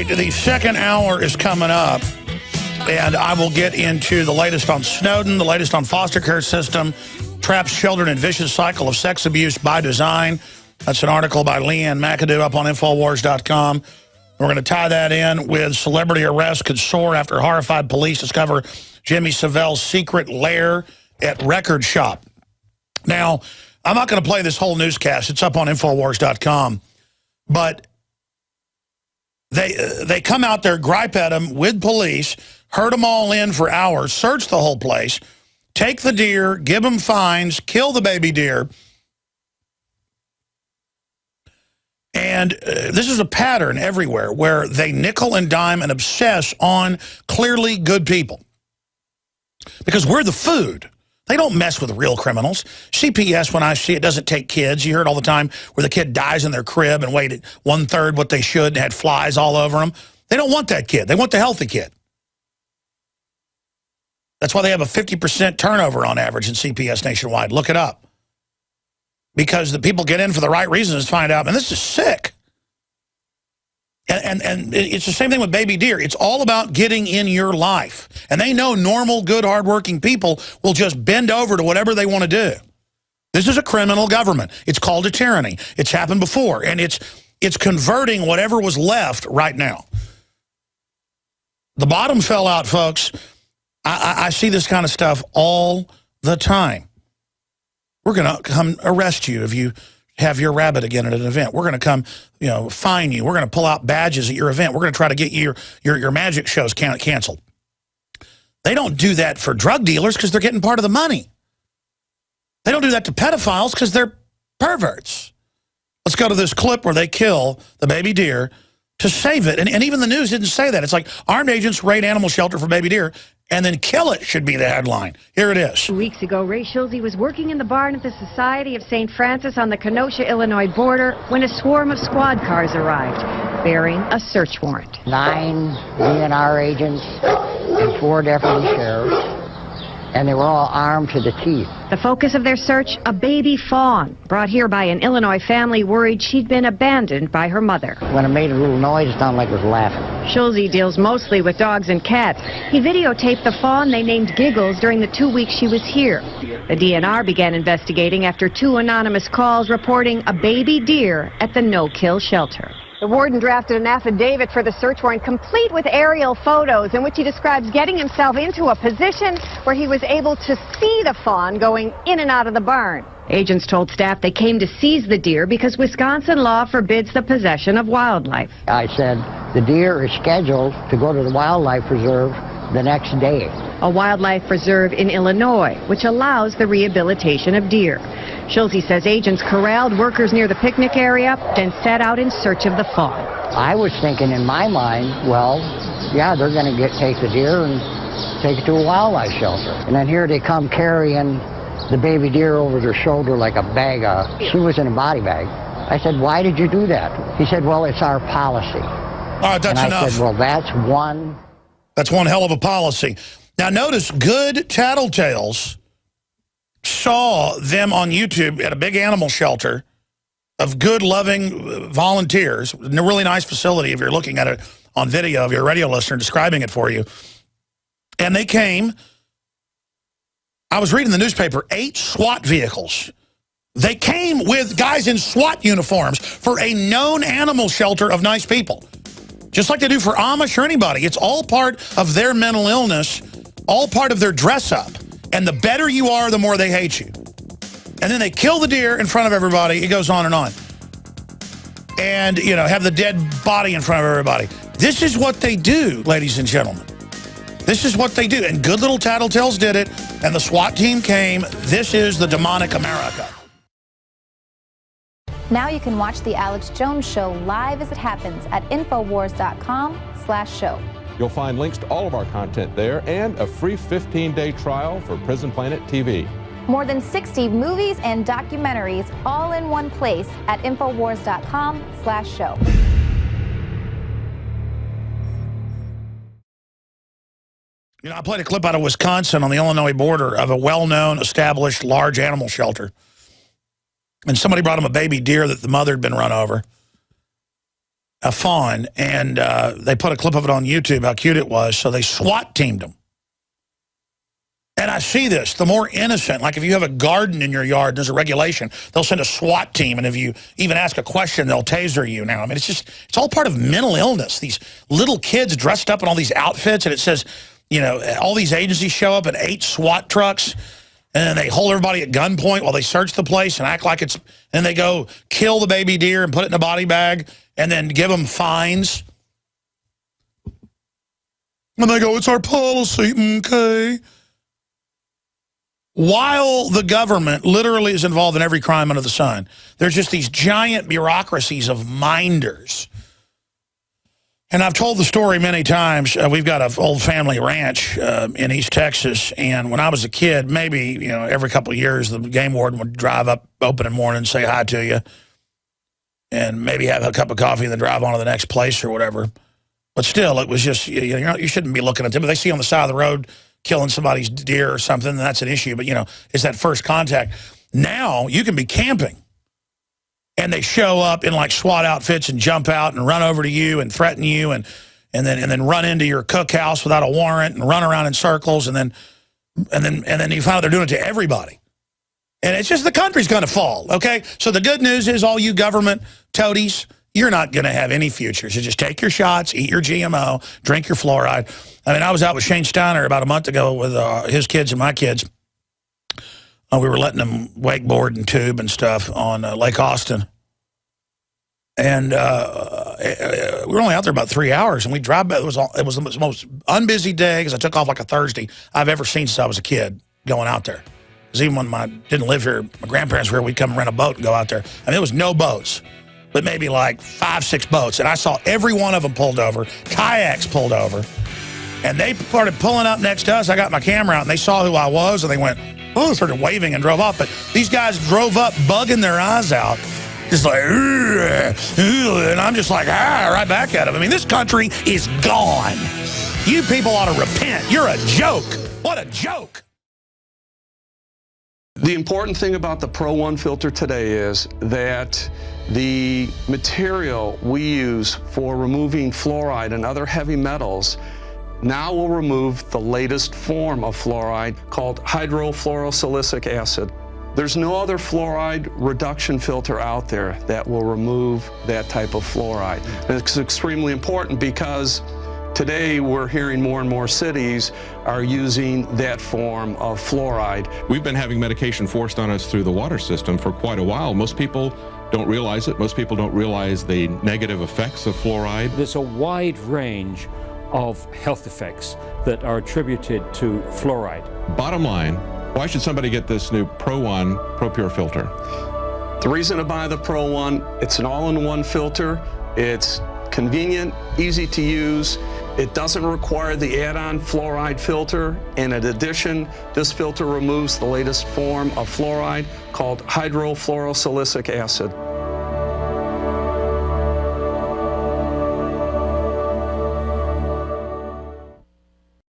right, the second hour is coming up, and I will get into the latest on Snowden, the latest on foster care system, traps children in vicious cycle of sex abuse by design. That's an article by Leanne McAdoo up on Infowars.com. We're going to tie that in with celebrity arrests could soar after horrified police discover Jimmy Savelle's secret lair at record shop. Now, I'm not going to play this whole newscast. It's up on Infowars.com. But they come out there, gripe at them with police, herd them all in for hours, search the whole place, take the deer, give them fines, kill the baby deer. And this is a pattern everywhere where they nickel and dime and obsess on clearly good people. Because we're the food. They don't mess with real criminals. CPS, when I see it, doesn't take kids. You hear it all the time where the kid dies in their crib and weighed 1/3 what they should and had flies all over them. They don't want that kid. They want the healthy kid. That's why they have a 50% turnover on average in CPS nationwide. Look it up. Because the people get in for the right reasons to find out, and this is sick. And it's the same thing with baby deer. It's all about getting in your life. And they know normal, good, hardworking people will just bend over to whatever they want to do. This is a criminal government. It's called a tyranny. It's happened before. And it's converting whatever was left right now. The bottom fell out, folks. I see this kind of stuff all the time. We're going to come arrest you if you have your rabbit again at an event. We're going to come, fine you. We're going to pull out badges at your event. We're going to try to get your magic shows canceled. They don't do that for drug dealers because they're getting part of the money. They don't do that to pedophiles because they're perverts. Let's go to this clip where they kill the baby deer to save it. And even the news didn't say that. It's like armed agents raid animal shelter for baby deer and then kill it should be the headline. Here it is. 2 weeks ago, Ray Schulze was working in the barn at the Society of St. Francis on the Kenosha, Illinois border when a swarm of squad cars arrived, bearing a search warrant. 9 DNR agents and 4 deputy sheriffs, and they were all armed to the teeth. The focus of their search, a baby fawn, brought here by an Illinois family worried she'd been abandoned by her mother. When it made a little noise, it sounded like it was laughing. Schulze deals mostly with dogs and cats. He videotaped the fawn they named Giggles during the 2 weeks she was here. The DNR began investigating after 2 anonymous calls reporting a baby deer at the no-kill shelter. The warden drafted an affidavit for the search warrant, complete with aerial photos, in which he describes getting himself into a position where he was able to see the fawn going in and out of the barn. Agents told staff they came to seize the deer because Wisconsin law forbids the possession of wildlife. I said, the deer is scheduled to go to the wildlife reserve the next day. A wildlife reserve in Illinois, which allows the rehabilitation of deer. Schulze says agents corralled workers near the picnic area, then set out in search of the fawn. I was thinking in my mind, well, yeah, they're going to take the deer and take it to a wildlife shelter. And then here they come carrying the baby deer over their shoulder like a bag she was in a body bag. I said, why did you do that? He said, well, it's our policy. All right, that's and I enough. said, well, that's one hell of a policy. Now, notice good tattletales saw them on YouTube at a big animal shelter of good, loving volunteers. A really nice facility if you're looking at it on video, if you're a radio listener describing it for you. And they came. I was reading the newspaper, 8 SWAT vehicles. They came with guys in SWAT uniforms for a known animal shelter of nice people. Just like they do for Amish or anybody. It's all part of their mental illness, all part of their dress up. And the better you are, the more they hate you. And then they kill the deer in front of everybody. It goes on and on. And, have the dead body in front of everybody. This is what they do, ladies and gentlemen. This is what they do. And good little tattletales did it. And the SWAT team came. This is the demonic America. Now you can watch The Alex Jones Show live as it happens at Infowars.com/show. You'll find links to all of our content there and a free 15-day trial for Prison Planet TV. More than 60 movies and documentaries all in one place at Infowars.com/show. I played a clip out of Wisconsin on the Illinois border of a well-known, established, large animal shelter. And somebody brought him a baby deer that the mother had been run over. a fawn, and they put a clip of it on YouTube, how cute it was, so they SWAT teamed them. And I see this, the more innocent, like if you have a garden in your yard, there's a regulation, they'll send a SWAT team, and if you even ask a question, they'll taser you now. I mean, it's all part of mental illness. These little kids dressed up in all these outfits, and it says, you know, all these agencies show up in 8 SWAT trucks, and then they hold everybody at gunpoint while they search the place and act like it's, and they go kill the baby deer and put it in a body bag, and then give them fines. And they go, it's our policy, okay. While the government literally is involved in every crime under the sun, there's just these giant bureaucracies of minders. And I've told the story many times. We've got an old family ranch in East Texas, and when I was a kid, maybe, you know, every couple of years, the game warden would drive up opening morning and say hi to you, and maybe have a cup of coffee and then drive on to the next place or whatever. But still, it was just, you know, you shouldn't be looking at them. If they see you on the side of the road killing somebody's deer or something, then that's an issue. But, you know, it's that first contact. Now you can be camping, and they show up in like SWAT outfits and jump out and run over to you and threaten you and then run into your cookhouse without a warrant and run around in circles, and then you find out they're doing it to everybody. And it's just the country's going to fall, okay? So the good news is, all you government toadies, you're not going to have any future. So just take your shots, eat your GMO, drink your fluoride. I mean, I was out with Shane Steiner about a month ago with his kids and my kids. We were letting them wakeboard and tube and stuff on Lake Austin. And we were only out there about 3 hours, and we drive back. It was the most unbusy day, because I took off like a Thursday, I've ever seen since I was a kid going out there. Because even when I didn't live here, my grandparents were here, we'd come rent a boat and go out there. I mean, there was no boats, but maybe like 5, 6 boats. And I saw every one of them pulled over, kayaks pulled over. And they started pulling up next to us. I got my camera out, and they saw who I was, and they went, oh, started waving and drove off. But these guys drove up, bugging their eyes out, just like, and I'm just like, right back at them. I mean, this country is gone. You people ought to repent. You're a joke. What a joke. The important thing about the Pro One filter today is that the material we use for removing fluoride and other heavy metals now will remove the latest form of fluoride called hydrofluorosilicic acid. There's no other fluoride reduction filter out there that will remove that type of fluoride. And it's extremely important, because today we're hearing more and more cities are using that form of fluoride. We've been having medication forced on us through the water system for quite a while. Most people don't realize it. Most people don't realize the negative effects of fluoride. There's a wide range of health effects that are attributed to fluoride. Bottom line, why should somebody get this new Pro One Pro Pure filter? The reason to buy the Pro One, it's an all-in-one filter. It's convenient, easy to use. It doesn't require the add-on fluoride filter. And in addition, this filter removes the latest form of fluoride called hydrofluorosilicic acid.